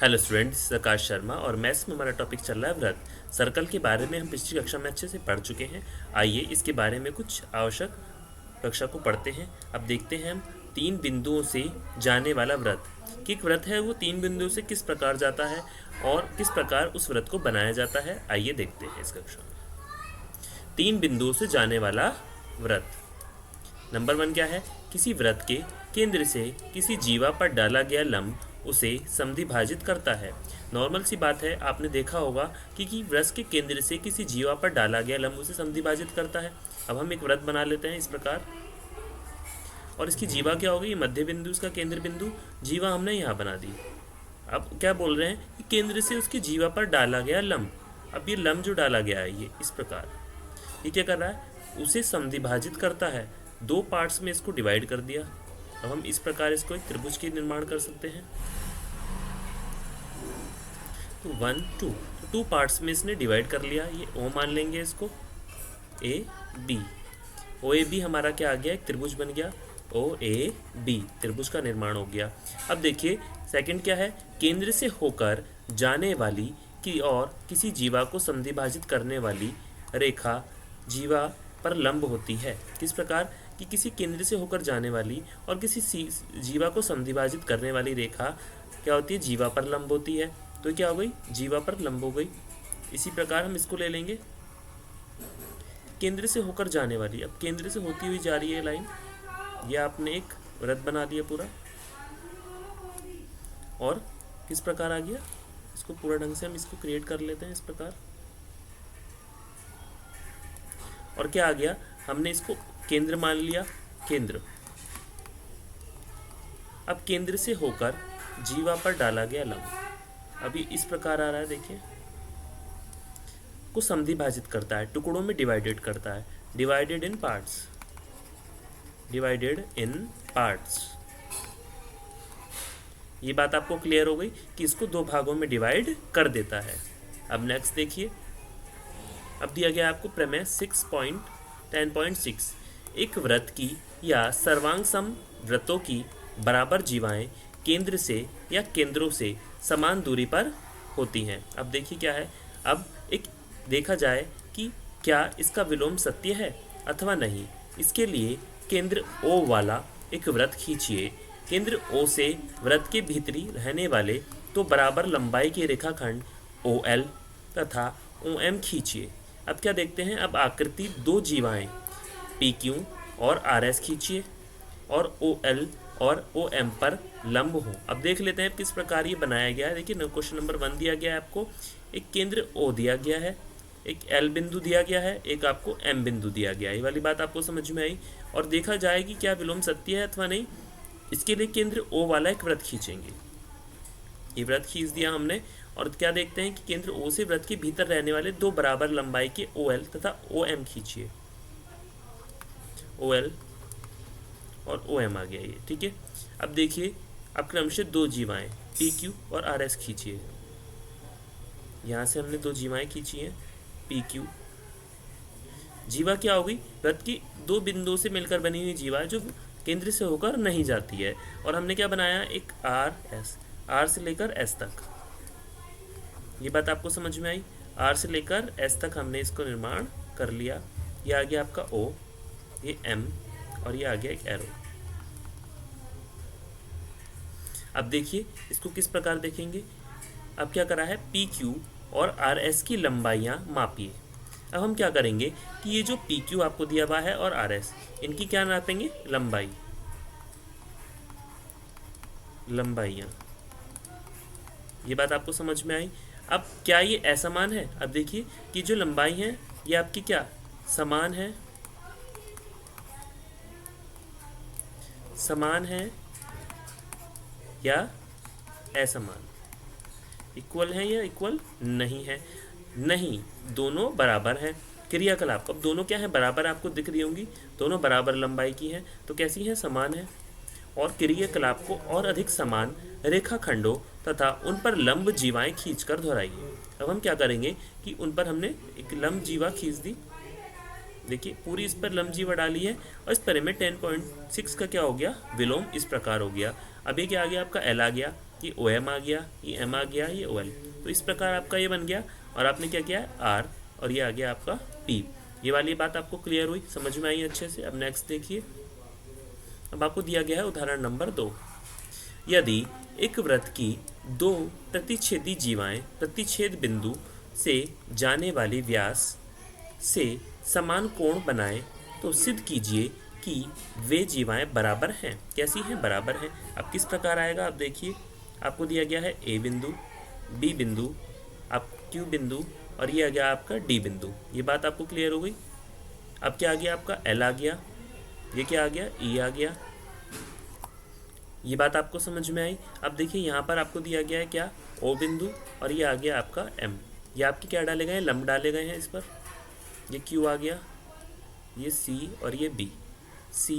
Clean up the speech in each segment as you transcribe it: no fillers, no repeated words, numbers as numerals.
Hello students, आकाश शर्मा और maths में हमारा टॉपिक चल रहा है व्रत। सर्कल के बारे में हम पिछली कक्षा में अच्छे से पढ़ चुके हैं। आइए इसके बारे में कुछ आवश्यक कक्षा को पढ़ते हैं। अब देखते हैं हम तीन बिंदुओं से जाने वाला व्रत, कि एक व्रत है वो तीन बिंदुओं से किस प्रकार जाता है और किस प्रकार उस व्रत को बनाया जाता है। आइए देखते हैं इस कक्षा में। तीन बिंदुओं से जाने वाला व्रत। नंबर 1 क्या है? किसी व्रत के केंद्र से किसी जीवा पर डाला गया लंब उसे समद्विभाजित करता है। नॉर्मल सी बात है, आपने देखा होगा कि व्रत के केंद्र से किसी जीवा पर डाला गया लंब उसे समद्विभाजित करता है। अब हम एक व्रत बना लेते हैं इस प्रकार, और इसकी जीवा क्या होगी? मध्य बिंदु, इसका केंद्र बिंदु, जीवा हमने यहाँ बना दी। अब क्या बोल रहे हैं कि केंद्र से उसकी जीवा पर डाला गया लंब। अब ये लंब जो डाला गया है ये इस प्रकार, ये क्या कर रहा है? उसे समद्विभाजित करता है। दो पार्ट्स में इसको डिवाइड कर दिया। अब हम इस प्रकार इसको एक त्रिभुज के निर्माण कर सकते हैं। तो 1 2, तो 2 पार्ट्स में इसने डिवाइड कर लिया। ये ओ मान लेंगे इसको, A B. O A B हमारा क्या आ गया? एक त्रिभुज बन गया। ओ ए बी त्रिभुज का निर्माण हो गया। अब देखिए सेकंड क्या है? केंद्र से होकर जाने वाली की और किसी जीवा को समद्विभाजित करने वाली रेखा जीवा पर लंब होती है। किस प्रकार? कि किसी केंद्र से होकर जाने वाली और किसी जीवा को समद्विभाजित करने वाली रेखा क्या होती है? जीवा पर लंब होती है। तो क्या हो गई? जीवा पर लंब हो गई। इसी प्रकार हम इसको ले लेंगे, केंद्र से होकर जाने वाली। अब केंद्र से होती हुई जा रही है लाइन, ये आपने एक वृत्त बना दिया पूरा। और किस प्रकार आ गया? इसको पूरा ढंग से हम इसको क्रिएट कर लेते हैं इस प्रकार। और क्या आ गया? हमने इसको केंद्र मान लिया, केंद्र। अब केंद्र से होकर जीवा पर डाला गया लंब अभी इस प्रकार आ रहा है। देखिए, को समद्विभाजित करता है, टुकड़ों में डिवाइडेड करता है। Divided in parts, divided in parts. ये बात आपको क्लियर हो गई कि इसको दो भागों में डिवाइड कर देता है। अब नेक्स्ट देखिए, अब दिया गया आपको प्रमेय 6.10.6। एक व्रत की या सर्वांग सम व्रतों की बराबर जीवाएं केंद्र से या केंद्रों से समान दूरी पर होती हैं। अब देखिए क्या है, अब एक देखा जाए कि क्या इसका विलोम सत्य है अथवा नहीं। इसके लिए केंद्र O वाला एक व्रत खींचिए। केंद्र O से व्रत के भीतरी रहने वाले तो बराबर लंबाई के रेखाखंड OL तथा OM खींचिए। अब क्या देखते हैं? अब आकृति दो जीवाएं PQ और RS खींचिए और OL और OM पर लंब हो। अब देख लेते हैं किस प्रकार ये बनाया गया है। देखिए क्वेश्चन नंबर 1 दिया गया है आपको, एक केंद्र O दिया गया है, एक L बिंदु दिया गया है, एक आपको M बिंदु दिया गया है। ये वाली बात आपको समझ में आई। और देखा जाए कि क्या विलोम सत्य है अथवा नहीं। इसके लिए केंद्र O वाला एक व्रत खींचेंगे। ये व्रत खींच दिया हमने, और क्या देखते हैं कि केंद्र O से व्रत के भीतर रहने वाले दो बराबर लंबाई के OL तथा OM खींचिए। OL और OM आ गया ये, ठीक है। अब देखिए, अब क्रमशः दो जीवाएं PQ और RS खींचिए। यहाँ से हमने दो जीवाएं खींची हैं PQ। जीवा क्या होगी? व्रत की दो बिंदुओं से मिलकर बनी हुई जीवा जो केंद्र से होकर नहीं जाती है। और हमने क्या बनाया? एक RS, R से लेकर S तक। ये बात आपको समझ में आई? R से लेकर S तक हमने इसको निर्माण कर लिया। ये आ गया आपका O, ये M, और ये आ गया एक एरो। अब देखिए इसको किस प्रकार देखेंगे। अब क्या करा है? PQ और RS की लंबाइयाँ मापिए। अब हम क्या करेंगे कि ये जो PQ आपको दिया हुआ है और RS, इनकी क्या नापेंगे? लंबाई, लंबाइयाँ। ये बात आपको समझ में आई। अब क्या ये असमान है? अब देखिए कि जो लंबाई है ये आपकी क्या समान है, समान है या असमान, इक्वल है या इक्वल नहीं है? नहीं, दोनों बराबर हैं। क्रियाकलाप, अब दोनों क्या है? बराबर आपको दिख रही होंगी, दोनों बराबर लंबाई की हैं, तो कैसी हैं? समान है। और क्रियाकलाप को और अधिक समान रेखाखंडों तथा उन पर लंब जीवाएं खींचकर दोहराइए। अब हम क्या करेंगे कि उन पर हमने एक लंब जीवा खींच दी। देखिए पूरी इस पर लंब जीवा डाली है, और इस पर में 10.6 का क्या हो गया? विलोम इस प्रकार हो गया। अब ये क्या आ गया? आपका L आ गया, ये ओ एम आ गया, ये एम आ गया, ये ओ एल। तो इस प्रकार आपका ये बन गया और आपने क्या किया आर और ये आ गया आपका पी। ये वाली बात आपको क्लियर हुई, समझ में आई अच्छे से। अब नेक्स्ट देखिए, अब आपको दिया गया है उदाहरण नंबर 2। यदि एक वृत्त की दो प्रतिच्छेदी जीवाएं प्रतिच्छेद बिंदु से जाने वाली व्यास से समान कोण बनाए तो सिद्ध कीजिए कि वे जीवाएं बराबर हैं। कैसी हैं? बराबर हैं। अब किस प्रकार आएगा? आप देखिए, आपको दिया गया है ए बिंदु, बी बिंदु, आप क्यू बिंदु और ये आ गया आपका डी बिंदु। ये बात आपको क्लियर हो गई। अब क्या आ गया आपका एल आ गया, ये क्या आ गया ई आ गया। ये बात आपको समझ में आई। अब देखिए यहाँ पर आपको दिया गया है क्या ओ बिंदु और ये आ गया आपका एम। ये आपके क्या डाले गए हैं? लंब डाले गए हैं इस पर। ये क्यू आ गया, ये सी और ये बी, सी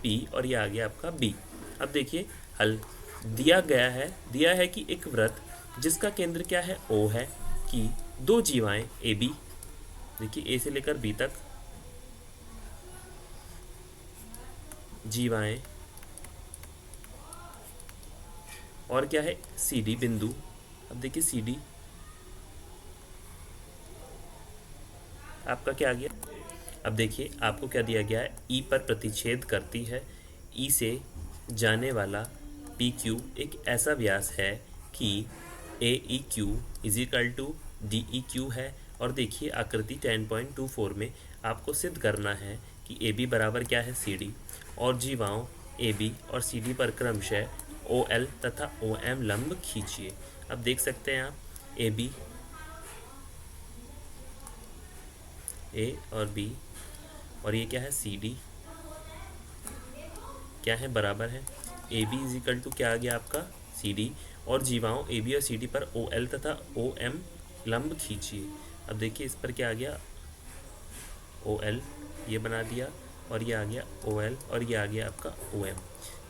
पी और ये आ गया आपका बी। अब देखिए हल दिया गया है, दिया है कि एक वृत्त जिसका केंद्र क्या है ओ है कि दो जीवाएं ए बी, देखिए ए से लेकर बी तक जीवाएं और क्या है सी डी बिंदु। अब देखिए सी डी आपका क्या आ गया। अब देखिए आपको क्या दिया गया है ई पर प्रतिच्छेद करती है। ई से जाने वाला पी क्यू एक ऐसा व्यास है कि A E Q is equal to D E Q है। और देखिए आकृति 10.24 में आपको सिद्ध करना है कि ए बी बराबर क्या है सी डी और जीवाओं ए बी और सी डी पर क्रमशः ओ एल तथा ओ एम लंब खींचिए। अब देख सकते हैं आप ए बी, ए और बी और ये क्या है सी डी क्या है बराबर है A B is equal to क्या आ गया आपका सी डी और जीवाओं ए बी और सी डी पर ओ एल तथा ओ एम लंब खींचिए। अब देखिए इस पर क्या आ गया ओ एल, ये बना दिया और ये आ गया ओ एल और ये आ गया आपका ओ एम।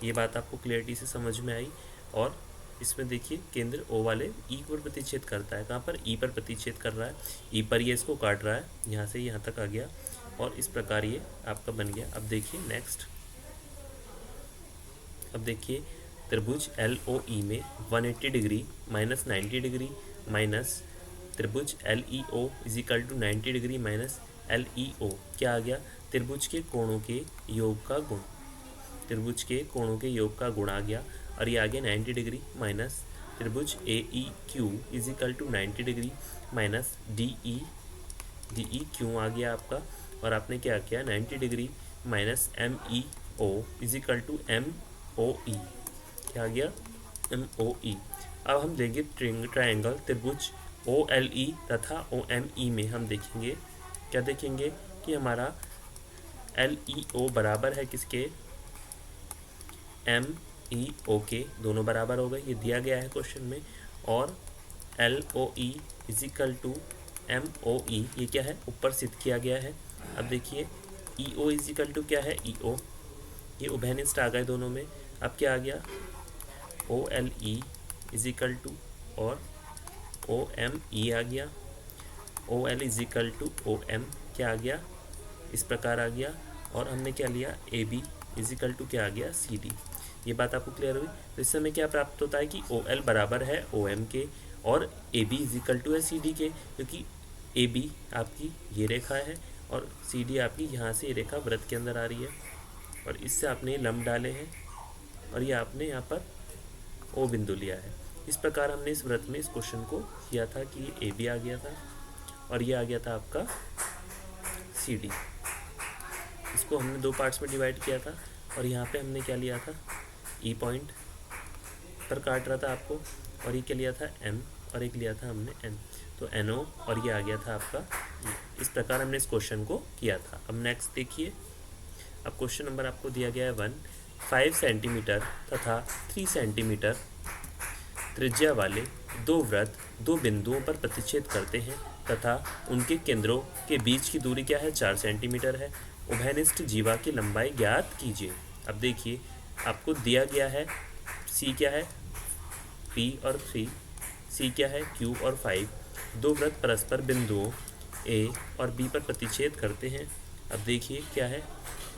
ये बात आपको क्लियरिटी से समझ में आई। और इसमें देखिए केंद्र ओ वाले ई पर प्रतिच्छेद करता है। कहाँ पर? ई पर प्रतिच्छेद कर रहा है। ई पर ये इसको काट रहा है, यहाँ से यहाँ तक आ गया और इस प्रकार ये आपका बन गया। अब देखिए नेक्स्ट, अब देखिए त्रिभुज एल ओ ई में 180 डिग्री माइनस 90 डिग्री माइनस त्रिभुज L E O is equal to 90 degree minus L E O क्या आ गया त्रिभुज के कोणों के योग का गुण। त्रिभुज के कोणों के योग का गुण आ गया और ये आ गया 90 डिग्री माइनस त्रिभुज A E Q is equal to 90 degree minus D E Q आ गया आपका। और आपने क्या किया 90 degree minus M E O is equal to M O E, क्या आ गया एम ओ ई। अब हम देंगे ट्रायंगल त्रिभुज ओ एल ई तथा ओ एम ई में हम देखेंगे क्या देखेंगे कि हमारा एल ई ओ बराबर है किसके एम ई ओ के, दोनों बराबर हो गए, ये दिया गया है क्वेश्चन में। और L O E is equal to M O E, ये क्या है ऊपर सिद्ध किया गया है। अब देखिए ई ओ इज इक्वल टू क्या है ई ओ, ये उभयनिष्ठ आ गए दोनों में। अब क्या आ गया O L E is equal to और ओ एम ई आ गया, O L is equal to O M क्या आ गया इस प्रकार आ गया। और हमने क्या लिया A B is equal to क्या आ गया सी डी। ये बात आपको क्लियर हुई। तो इस समय क्या प्राप्त होता है कि ओ एल बराबर है ओ एम के और A B is equal to है सी डी के, क्योंकि ए बी आपकी ये रेखा है और सी डी आपकी यहाँ से ये रेखा वृत्त के अंदर आ रही है और इससे आपने लंब डाले हैं और ये आपने यहाँ पर ओ बिंदु लिया है। इस प्रकार हमने इस वृत्त में इस क्वेश्चन को किया था कि ये ए बी आ गया था और ये आ गया था आपका सी डी। इसको हमने दो पार्ट्स में डिवाइड किया था और यहाँ पे हमने क्या लिया था ई पॉइंट पर काट रहा था आपको और ये क्या लिया था एम और एक लिया था हमने एन, तो एन ओ और ये आ गया था आपका ई। इस प्रकार हमने इस क्वेश्चन को किया था। अब नेक्स्ट देखिए, अब क्वेश्चन नंबर आपको दिया गया है 5 सेंटीमीटर तथा 3 सेंटीमीटर त्रिज्या वाले दो वृत्त दो बिंदुओं पर प्रतिच्छेद करते हैं तथा उनके केंद्रों के बीच की दूरी क्या है 4 सेंटीमीटर है। उभयनिष्ठ जीवा की लंबाई ज्ञात कीजिए। अब देखिए आपको दिया गया है सी क्या है P और 3, C क्या है Q और 5। दो वृत्त परस्पर बिंदुओं A और B पर प्रतिच्छेद करते हैं। अब देखिए क्या है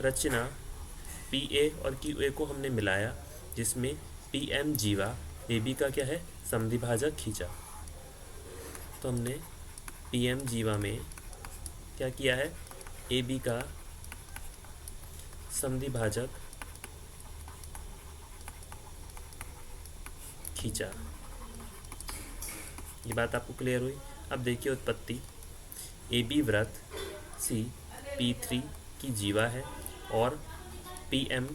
रचना PA और QA को हमने मिलाया जिसमें PM जीवा ए बी का क्या है समद्विभाजक खींचा। तो हमने पी एम जीवा में क्या किया है, ए बी का समद्विभाजक खींचा। ये बात आपको क्लियर हुई। अब देखिए उत्पत्ति, ए बी वृत्त सी P3 की जीवा है और PM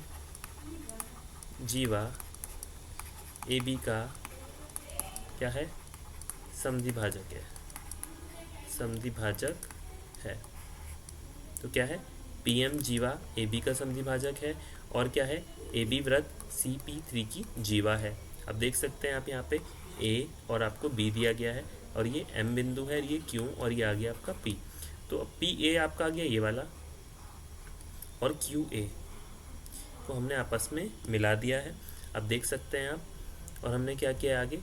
जीवा ए बी का क्या है समद्विभाजक है, समद्विभाजक है। तो क्या है PM जीवा ए बी का समद्विभाजक है और क्या है ए बी वृत्त CP3 की जीवा है। अब देख सकते हैं आप यहाँ पे ए और आपको बी दिया गया है और ये M बिंदु है, ये Q और ये आ गया आपका P। तो अब PA आपका आ गया ये वाला और QA को हमने आपस में मिला दिया है। अब देख सकते हैं आप। और हमने क्या किया आगे,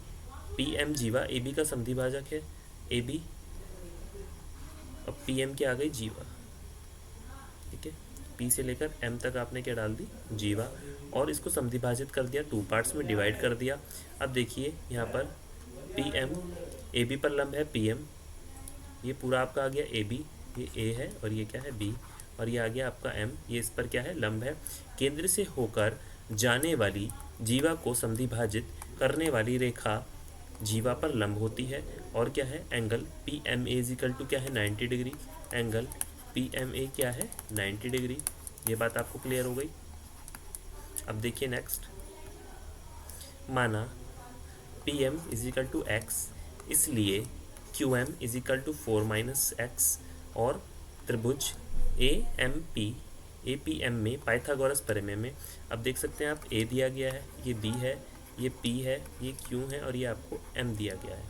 PM जीवा ए बी का समद्विभाजक है ए बी, अब PM क्या आ गई जीवा, ठीक है। P से लेकर M तक आपने क्या डाल दी जीवा और इसको समद्विभाजित कर दिया, 2 पार्ट्स में डिवाइड कर दिया। अब देखिए यहाँ पर PM ए बी पर लंब है PM, ये पूरा आपका आ गया ए बी, ये A है और ये क्या है B और ये आ गया आपका M, ये इस पर क्या है लंब है। केंद्र से होकर जाने वाली जीवा को समद्विभाजित करने वाली रेखा जीवा पर लंब होती है और क्या है एंगल PMA इजिकल टू क्या है 90 डिग्री, एंगल PMA क्या है 90 डिग्री। ये बात आपको क्लियर हो गई। अब देखिए नेक्स्ट, माना PM इजिकल टू x, इसलिए QM इजिकल टू 4 - x और त्रिभुज APM में पाइथागोरस प्रमेय में अब देख सकते हैं आप A दिया गया है, ये B है, ये P है, ये Q है और ये आपको M दिया गया है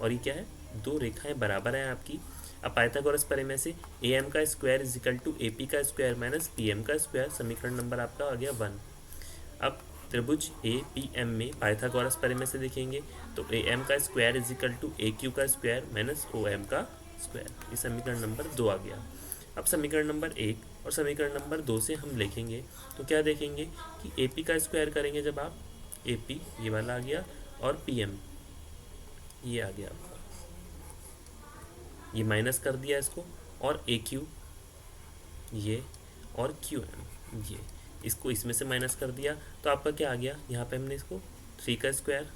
और ये क्या है दो रेखाएं बराबर हैं आपकी। अब पाइथागोरस प्रमेय से AM का स्क्वायर इजिकल टू AP का स्क्वायर माइनस PM का स्क्वायर, समीकरण नंबर आपका आ गया 1। अब त्रिभुज APM में पाइथागोरस प्रमेय से देखेंगे तो AM का स्क्वायर इजिकल टू AQ का स्क्वायर माइनस OM का स्क्वायर, ये समीकरण नंबर 2 आ गया। अब समीकरण नंबर 1 और समीकरण नंबर 2 से हम लिखेंगे तो क्या देखेंगे कि AP का स्क्वायर करेंगे जब आप, AP ये वाला आ गया और PM ये आ गया आपका, ये माइनस कर दिया इसको और AQ ये और QM ये, इसको इसमें से माइनस कर दिया तो आपका क्या आ गया, यहाँ पे हमने इसको 3 का स्क्वायर,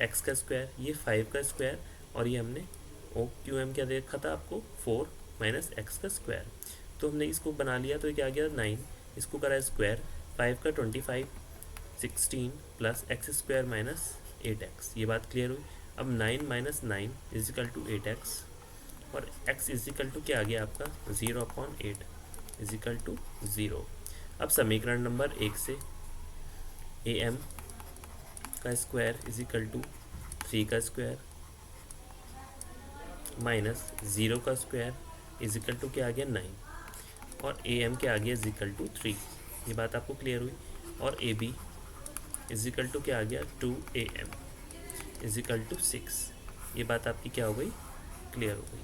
x का स्क्वायर, ये 5 का स्क्वायर और ये हमने OQM क्या देखा था आपको 4 - x का स्क्वायर। तो हमने इसको बना लिया तो ये क्या आ गया 9, इसको करा स्क्वायर, 5 का 25, 16 plus x square minus 8x। ये बात क्लियर हुई। अब 9 - 9 इजिकल टू 8x और x इजिकल टू क्या आ गया आपका 0/8 इजिकल टू 0। अब समीकरण नंबर 1 से AM का स्क्वायर इजिकल टू 3 का स्क्वायर माइनस 0 का स्क्वायर इजिकल टू क्या आ गया 9 और AM क्या आ गया इजिकल टू 3। ये बात आपको क्लियर हुई। और AB इजिकल टू क्या आ गया 2AM इजिकल टू 6। ये बात आपकी क्या हो गई क्लियर हो गई।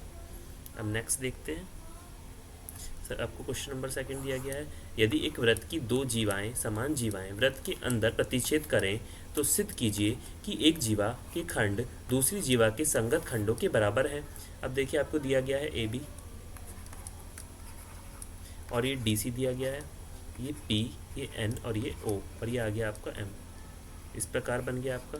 अब नेक्स्ट देखते हैं। सर आपको क्वेश्चन नंबर 2 दिया गया है, यदि एक वृत्त की 2 जीवाएं समान जीवाएं वृत्त के अंदर प्रतिच्छेद करें तो सिद्ध कीजिए कि एक जीवा के खंड दूसरी जीवा के संगत खंडों के बराबर है। अब देखिए आपको दिया गया है AB और ये DC दिया गया है, ये P, ये N और ये O और ये आ गया आपका M। इस प्रकार बन गया आपका।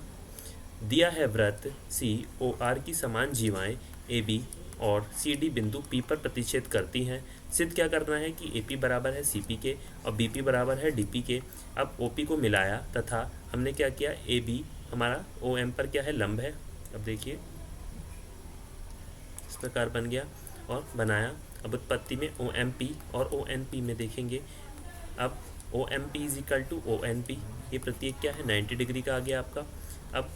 दिया है वृत्त COR की समान जीवाएं AB और CD बिंदु P पर प्रतिच्छेद करती हैं। सिद्ध क्या करना है कि AP बराबर है CP के और BP बराबर है DP के। अब OP को मिलाया तथा हमने क्या किया, AB हमारा OM पर क्या है लंब है। अब देखिए इस प्रकार बन गया और बनाया। अब उत्पत्ति में OMP और ONP में देखेंगे। अब OMP इजिकल टू ONP, ये प्रत्येक क्या है 90 डिग्री का आ गया आपका। अब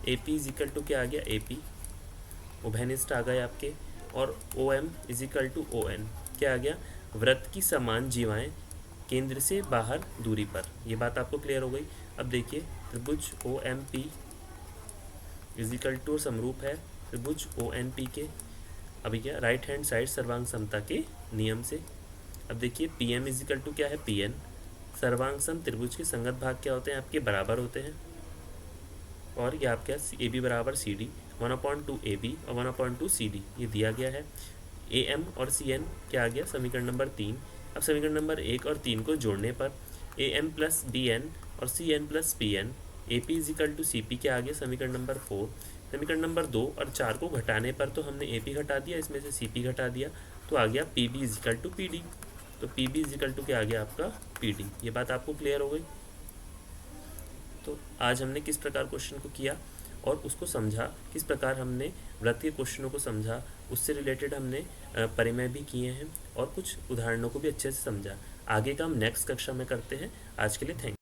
AP इजिकल टू क्या आ गया AP, उभयनिष्ठ आ गए आपके। और OM इजिकल टू ON क्या आ गया, वृत्त की समान जीवाएं केंद्र से बाहर दूरी पर। ये बात आपको क्लियर हो गई। अब देखिए त्रिभुज OMP इजिकल टू समरूप है त्रिभुज ONP के। अभी क्या राइट हैंड साइड सर्वांग समता के नियम से। अब देखिए PM इजिकल टू क्या है PN, सर्वांग सम त्रिभुज के संगत भाग क्या होते हैं आपके बराबर होते हैं। और ये आपके ए बी बराबर सी डी, 1/2 ए बी और 1/2 सी डी ये दिया गया है। ए एम और सी एन क्या आ गया, समीकरण नंबर 3। अब समीकरण नंबर 1 और 3 को जोड़ने पर A M plus B N और C N plus P N, A P is equal to C P क्या आ गया, समीकरण नंबर 4। समीकरण नंबर 2 और 4 को घटाने पर तो हमने ए पी घटा दिया, इसमें से सी पी घटा दिया, तो आ गया P B is equal to P D. तो पी बी इजिकल टू क्या आ गया आपका, पी डी। ये बात आपको क्लियर हो गई। तो आज हमने किस प्रकार क्वेश्चन को किया और उसको समझा, किस प्रकार हमने व्रत के क्वेश्चनों को समझा, उससे रिलेटेड हमने परिमेय भी किए हैं और कुछ उदाहरणों को भी अच्छे से समझा। आगे का हम नेक्स्ट कक्षा में करते हैं। आज के लिए थैंक यू।